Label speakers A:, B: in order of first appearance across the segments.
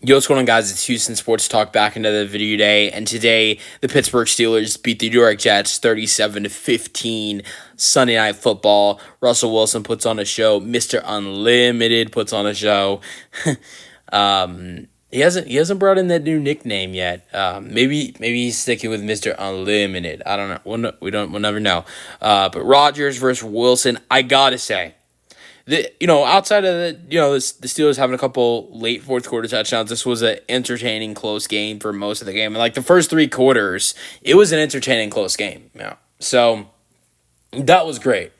A: Yo, what's going on, guys? It's Houston Sports Talk back into the video today, and today the Pittsburgh Steelers beat the New York Jets 37-15. Sunday Night Football. Russell Wilson puts on a show. Mr. Unlimited puts on a show. He hasn't brought in that new nickname yet. Maybe he's sticking with Mr. Unlimited. I don't know. We'll never know. But Rodgers versus Wilson. I gotta say. Outside of the Steelers having a couple late fourth quarter touchdowns, this was an entertaining close game for most of the game. And like the first three quarters, it was an entertaining close game. Yeah. So that was great.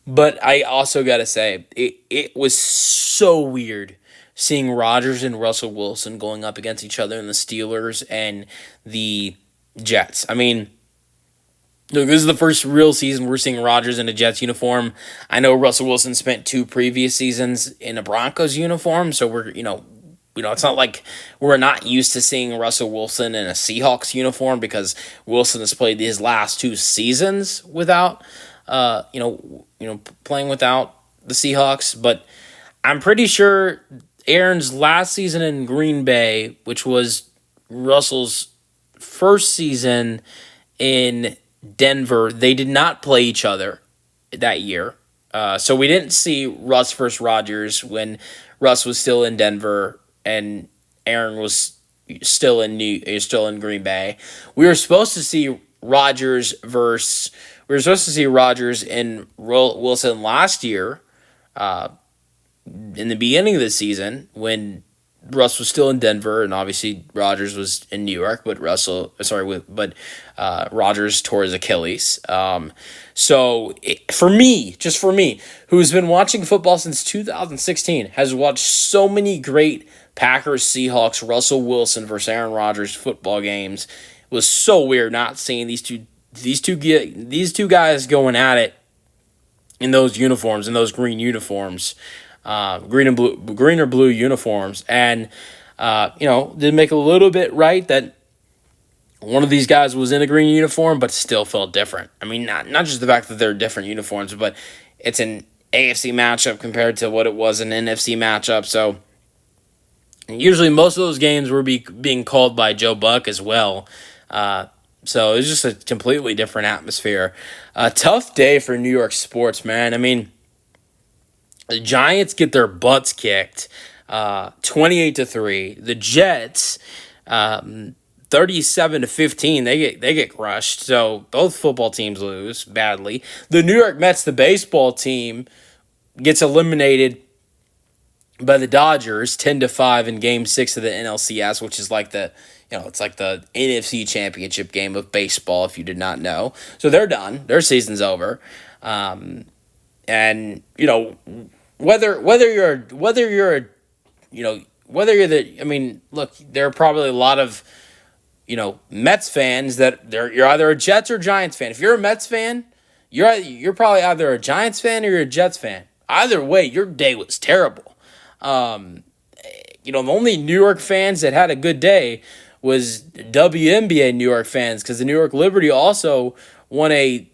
A: But I also got to say, it was so weird seeing Rodgers and Russell Wilson going up against each other in the Steelers and the Jets. I mean, look, this is the first real season we're seeing Rodgers in a Jets uniform. I know Russell Wilson spent two previous seasons in a Broncos uniform, so we're, it's not like we're not used to seeing Russell Wilson in a Seahawks uniform because Wilson has played his last two seasons without, playing without the Seahawks. But I'm pretty sure Aaron's last season in Green Bay, which was Russell's first season in Denver, they did not play each other that year. So we didn't see Russ versus Rodgers when Russ was still in Denver and Aaron was still in Green Bay. We were supposed to see Rodgers and Wilson last year, in the beginning of the season when Russ was still in Denver, and obviously Rodgers was in New York, but Rodgers tore his Achilles. For me, who's been watching football since 2016, has watched so many great Packers, Seahawks, Russell Wilson versus Aaron Rodgers football games. It was so weird not seeing these two guys going at it in those uniforms, in those green uniforms. Green or blue uniforms, and did make a little bit right that one of these guys was in a green uniform, but still felt different. I mean, not just the fact that they're different uniforms, but it's an AFC matchup compared to what it was an NFC matchup. So usually most of those games were being called by Joe Buck as well. So it was just a completely different atmosphere. A tough day for New York sports, man. I mean, the Giants get their butts kicked, 28-3. The Jets, 37-15. They get crushed. So both football teams lose badly. The New York Mets, the baseball team, gets eliminated by the Dodgers, 10-5 in Game 6 of the NLCS, which is like it's like the NFC Championship game of baseball. If you did not know, so they're done. Their season's over. And whether you're look, there are probably a lot of Mets fans that you're either a Jets or Giants fan. If you're a Mets fan, you're probably either a Giants fan or you're a Jets fan. Either way, your day was terrible. The only New York fans that had a good day was WNBA New York fans, because the New York Liberty also won a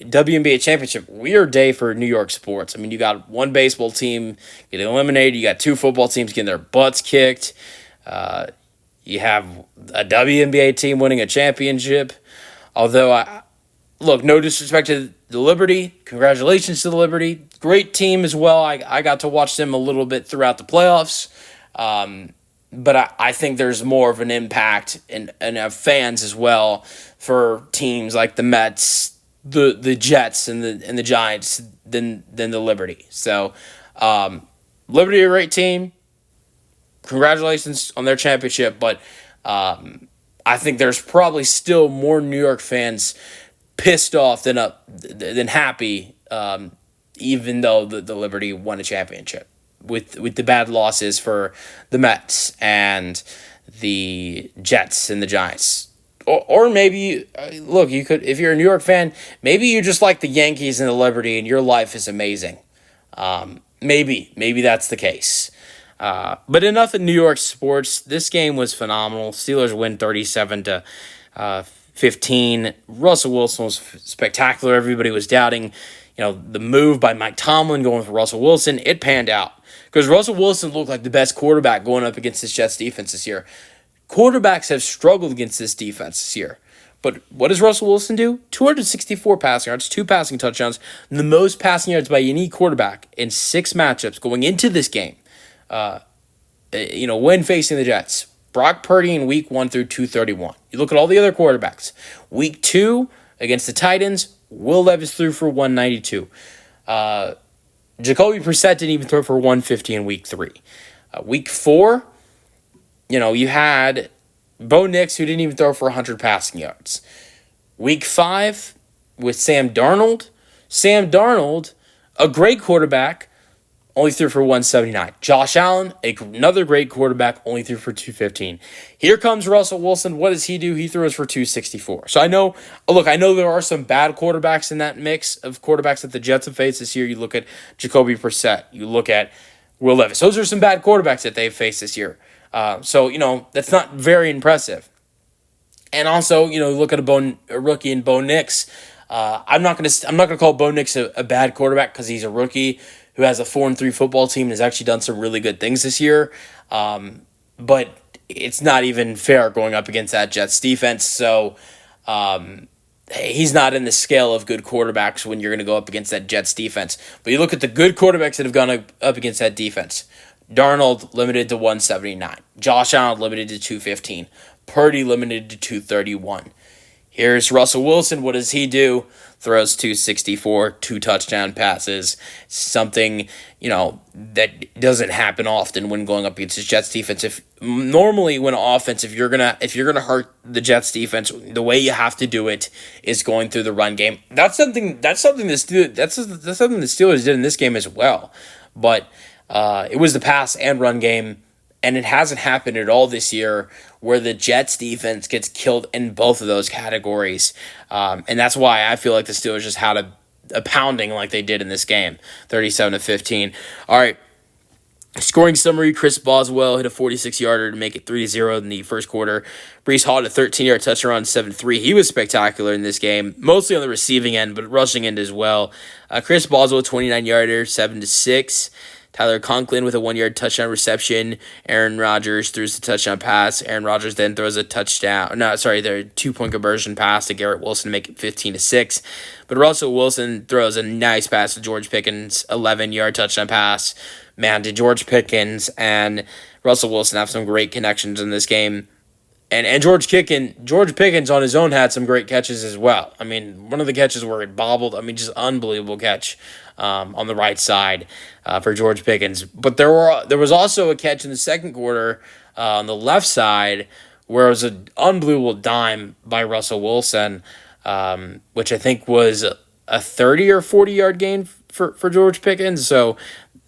A: WNBA championship. Weird day for New York sports. I mean, you got one baseball team getting eliminated. You got two football teams getting their butts kicked. You have a WNBA team winning a championship. Although, no disrespect to the Liberty. Congratulations to the Liberty. Great team as well. I got to watch them a little bit throughout the playoffs. But I think there's more of an impact and have fans as well for teams like the Mets, the Jets, and the Giants than the Liberty. So, Liberty, a great team. Congratulations on their championship, but I think there's probably still more New York fans pissed off than happy, even though the Liberty won a championship with the bad losses for the Mets and the Jets and the Giants. Or maybe, look, you could, if you're a New York fan, maybe you just like the Yankees and the Liberty and your life is amazing. Maybe that's the case. But enough in New York sports. This game was phenomenal. Steelers win 37-15. Russell Wilson was spectacular. Everybody was doubting, the move by Mike Tomlin going for Russell Wilson. It panned out. Because Russell Wilson looked like the best quarterback going up against this Jets defense this year. Quarterbacks have struggled against this defense this year. But what does Russell Wilson do? 264 passing yards, 2 passing touchdowns, the most passing yards by any quarterback in 6 matchups going into this game. When facing the Jets. Brock Purdy in week 1 through 231. You look at all the other quarterbacks. Week 2 against the Titans, Will Levis threw for 192. Jacoby Brissett didn't even throw for 150 in week 3. Week 4, you had Bo Nix, who didn't even throw for 100 passing yards. Week 5 with Sam Darnold. Sam Darnold, a great quarterback, only threw for 179. Josh Allen, another great quarterback, only threw for 215. Here comes Russell Wilson. What does he do? He throws for 264. So I know there are some bad quarterbacks in that mix of quarterbacks that the Jets have faced this year. You look at Jacoby Brissett. You look at Will Levis. Those are some bad quarterbacks that they've faced this year. That's not very impressive. And also, look at a rookie in Bo Nix. I'm not gonna call Bo Nix a bad quarterback because he's a rookie who has a 4-3 football team and has actually done some really good things this year. But it's not even fair going up against that Jets defense. So he's not in the scale of good quarterbacks when you're going to go up against that Jets defense. But you look at the good quarterbacks that have gone up against that defense. Darnold limited to 179. Josh Allen limited to 215. Purdy limited to 231. Here's Russell Wilson. What does he do? Throws 264, 2 touchdown passes. Something, that doesn't happen often when going up against the Jets defense. If you're gonna hurt the Jets defense, the way you have to do it is going through the run game. That's something the Steelers did in this game as well. But it was the pass and run game. And it hasn't happened at all this year where the Jets defense gets killed in both of those categories. And that's why I feel like the Steelers just had a pounding like they did in this game, 37-15. All right, scoring summary, Chris Boswell hit a 46-yarder to make it 3-0 in the first quarter. Breece Hall had a 13-yard touchdown, 7-3. He was spectacular in this game, mostly on the receiving end, but rushing end as well. Chris Boswell, 29-yarder, 7-6. Tyler Conklin with a 1-yard touchdown reception. Aaron Rodgers throws the touchdown pass. Aaron Rodgers then throws a touchdown. No, sorry, their 2-point conversion pass to Garrett Wilson to make it 15-6. But Russell Wilson throws a nice pass to George Pickens, 11-yard touchdown pass. Man, did George Pickens and Russell Wilson have some great connections in this game. And George Pickens on his own had some great catches as well. I mean, one of the catches where it bobbled, just unbelievable catch on the right side for George Pickens. But there was also a catch in the second quarter on the left side where it was an unbelievable dime by Russell Wilson, which I think was a 30 or 40-yard gain for George Pickens. So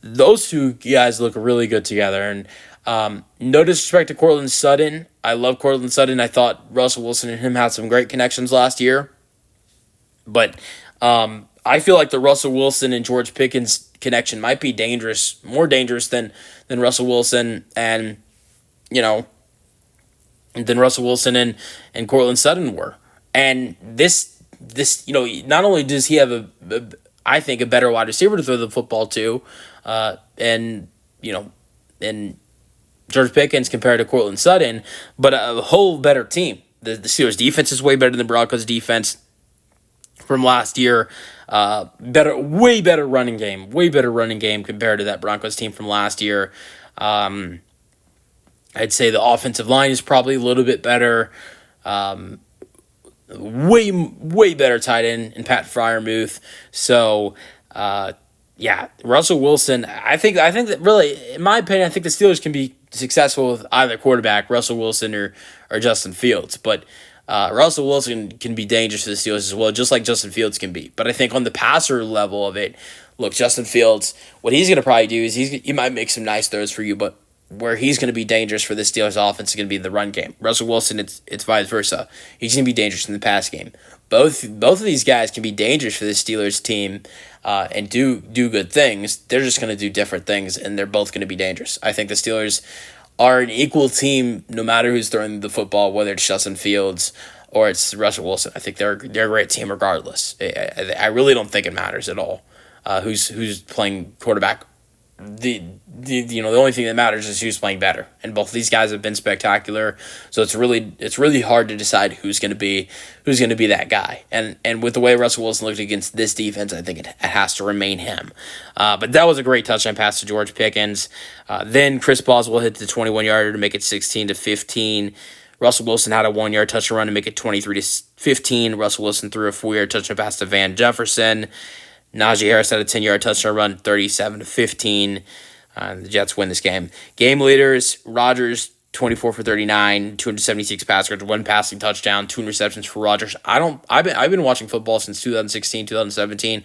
A: those two guys look really good together. And no disrespect to Courtland Sutton. I love Courtland Sutton. I thought Russell Wilson and him had some great connections last year. But I feel like the Russell Wilson and George Pickens connection might be more dangerous than Russell Wilson and, than Russell Wilson and Courtland Sutton were. And this not only does he have I think a better wide receiver to throw the football to, and George Pickens compared to Courtland Sutton, but a whole better team. The Steelers defense is way better than the Broncos defense from last year. Way better running game compared to that Broncos team from last year. I'd say the offensive line is probably a little bit better. Way better tight end in Pat Freiermuth. So, Russell Wilson. I think that really, in my opinion, I think the Steelers can be successful with either quarterback, Russell Wilson or Justin Fields. But Russell Wilson can be dangerous for the Steelers as well, just like Justin Fields can be. But I think on the passer level of it, look, Justin Fields, what he's going to probably do is he might make some nice throws for you, but where he's going to be dangerous for the Steelers offense is going to be in the run game. Russell Wilson, it's vice versa. He's going to be dangerous in the pass game. Both of these guys can be dangerous for the Steelers team and do good things. They're just going to do different things, and they're both going to be dangerous. I think the Steelers are an equal team no matter who's throwing the football, whether it's Justin Fields or it's Russell Wilson. I think they're a great team regardless. I really don't think it matters at all who's playing quarterback the only thing that matters is who's playing better, and both of these guys have been spectacular. So it's really hard to decide who's going to be that guy. And with the way Russell Wilson looked against this defense, I think it has to remain him. But that was a great touchdown pass to George Pickens. Then Chris Boswell hit the 21-yarder to make it 16-15. Russell Wilson had a 1-yard touchdown run to make it 23-15. Russell Wilson threw a 4-yard touchdown pass to Van Jefferson. Najee Harris had a 10-yard touchdown run, 37-15. The Jets win this game. Game leaders: Rodgers, 24 for 39, 276 pass yards, 1 passing touchdown, 2 receptions for Rodgers. I've been watching football since 2016, 2017.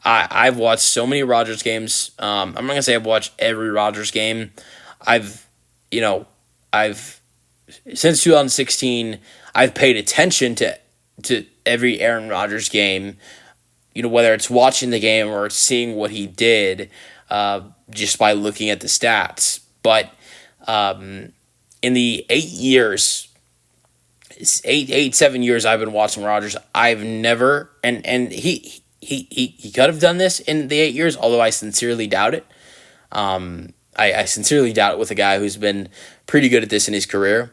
A: I've watched so many Rodgers games. I'm not gonna say I've watched every Rodgers game. I've since 2016, I've paid attention to every Aaron Rodgers game. Whether it's watching the game or seeing what he did, just by looking at the stats. But in the 7 years I've been watching Rodgers, I've never, and he could have done this in the 8 years, although I sincerely doubt it. I sincerely doubt it with a guy who's been pretty good at this in his career,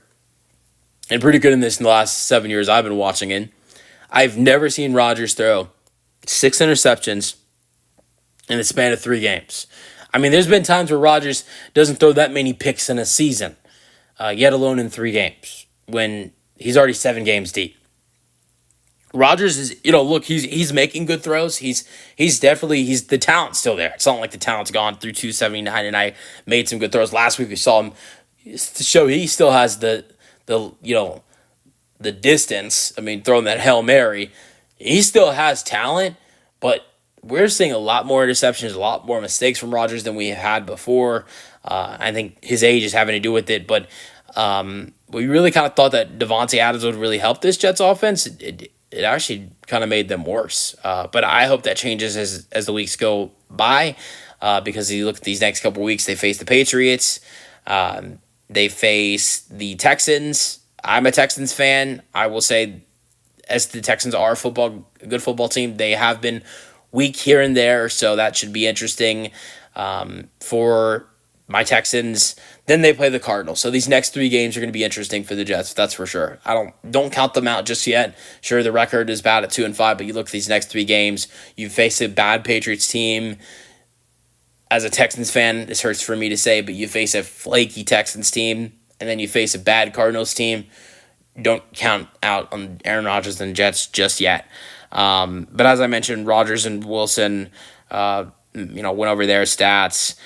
A: and pretty good in this in the last 7 years I've been watching it. I've never seen Rodgers throw 6 interceptions in the span of 3 games. I mean, there's been times where Rodgers doesn't throw that many picks in a season, yet alone in 3 games, when he's already 7 games deep. Rodgers is, look, he's making good throws. He's the talent's still there. It's not like the talent's gone through 279 and I made some good throws. Last week we saw him to show he still has the distance. I mean, throwing that Hail Mary, he still has talent, but we're seeing a lot more interceptions, a lot more mistakes from Rodgers than we had before. I think his age is having to do with it, but we really kind of thought that Davante Adams would really help this Jets offense. It actually kind of made them worse. But I hope that changes as the weeks go by, because you look at these next couple weeks, they face the Patriots, they face the Texans. I'm a Texans fan. I will say, as the Texans are a good football team, they have been weak here and there, so that should be interesting for my Texans. Then they play the Cardinals. So these next 3 games are going to be interesting for the Jets, that's for sure. I don't count them out just yet. Sure, the record is bad at 2-5, but you look at these next 3 games, you face a bad Patriots team. As a Texans fan, this hurts for me to say, but you face a flaky Texans team, and then you face a bad Cardinals team. Don't count out on Aaron Rodgers and the Jets just yet. But as I mentioned, Rodgers and Wilson, went over their stats.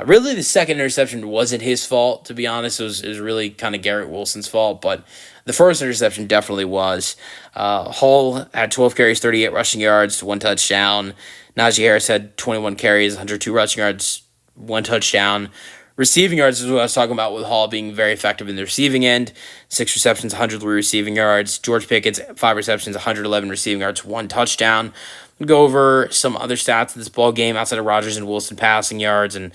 A: Really, the second interception wasn't his fault, to be honest. It was really kind of Garrett Wilson's fault, but the first interception definitely was. Hall had 12 carries, 38 rushing yards, 1 touchdown. Najee Harris had 21 carries, 102 rushing yards, 1 touchdown. Receiving yards is what I was talking about, with Hall being very effective in the receiving end. 6 receptions, 103 receiving yards. George Pickens, 5 receptions, 111 receiving yards, 1 touchdown. We'll go over some other stats in this ball game outside of Rodgers and Wilson passing yards, and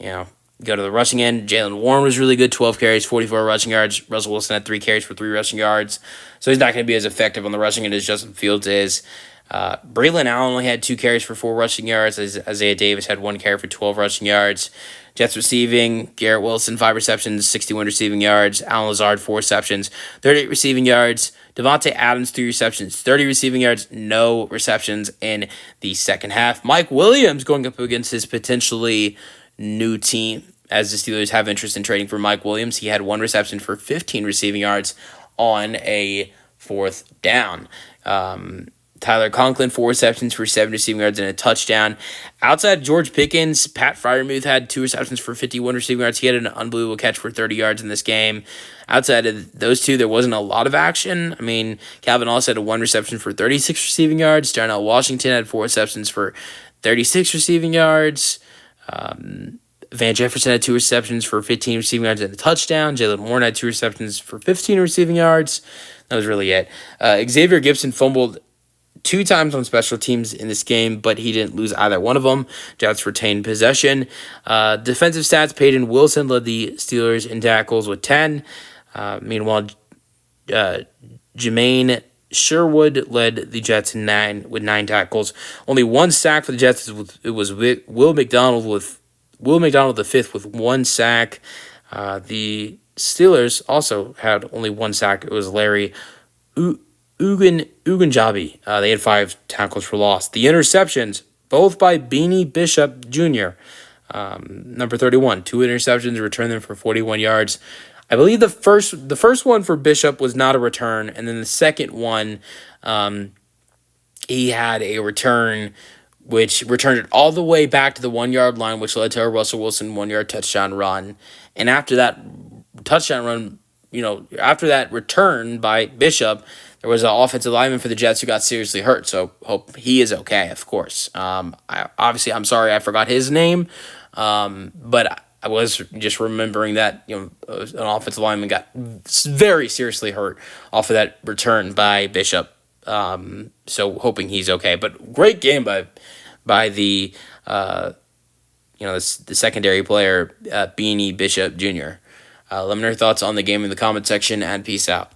A: go to the rushing end. Jaylen Warren was really good, 12 carries, 44 rushing yards. Russell Wilson had 3 carries for 3 rushing yards, so he's not going to be as effective on the rushing end as Justin Fields is. Braylon Allen only had 2 carries for 4 rushing yards. Isaiah Davis had 1 carry for 12 rushing yards. Jets receiving: Garrett Wilson, 5 receptions, 61 receiving yards. Allen Lazard, 4 receptions, 38 receiving yards. Davante Adams, 3 receptions, 30 receiving yards, no receptions in the second half. Mike Williams going up against his potentially new team, as the Steelers have interest in trading for Mike Williams. He had 1 reception for 15 receiving yards on a 4th down. Tyler Conklin, 4 receptions for 7 receiving yards and a touchdown. Outside of George Pickens, Pat Freiermuth had 2 receptions for 51 receiving yards. He had an unbelievable catch for 30 yards in this game. Outside of those 2, there wasn't a lot of action. I mean, Calvin also had 1 reception for 36 receiving yards. Darnell Washington had 4 receptions for 36 receiving yards. Van Jefferson had 2 receptions for 15 receiving yards and a touchdown. Jaylen Warren had 2 receptions for 15 receiving yards. That was really it. Xavier Gibson fumbled 2 times on special teams in this game, but he didn't lose either one of them. Jets retained possession. Defensive stats: Peyton Wilson led the Steelers in tackles with 10. Meanwhile, Jermaine Sherwood led the Jets with 9 tackles. Only 1 sack for the Jets. It was Will McDonald with Will McDonald the fifth with 1 sack. The Steelers also had only 1 sack. It was Larry Ugunjabi. They had 5 tackles for loss. The interceptions, both by Beanie Bishop Jr., number 31. 2 interceptions, returned them for 41 yards. I believe the first one for Bishop was not a return, and then the second one, he had a return which returned it all the way back to the 1-yard line, which led to a Russell Wilson 1-yard touchdown run. And after that touchdown run, after that return by Bishop, there was an offensive lineman for the Jets who got seriously hurt. So hope he is okay, of course. I'm sorry I forgot his name, but I was just remembering that an offensive lineman got very seriously hurt off of that return by Bishop. So hoping he's okay. But great game by the the secondary player, Beanie Bishop Jr. Let me know your thoughts on the game in the comment section, and peace out.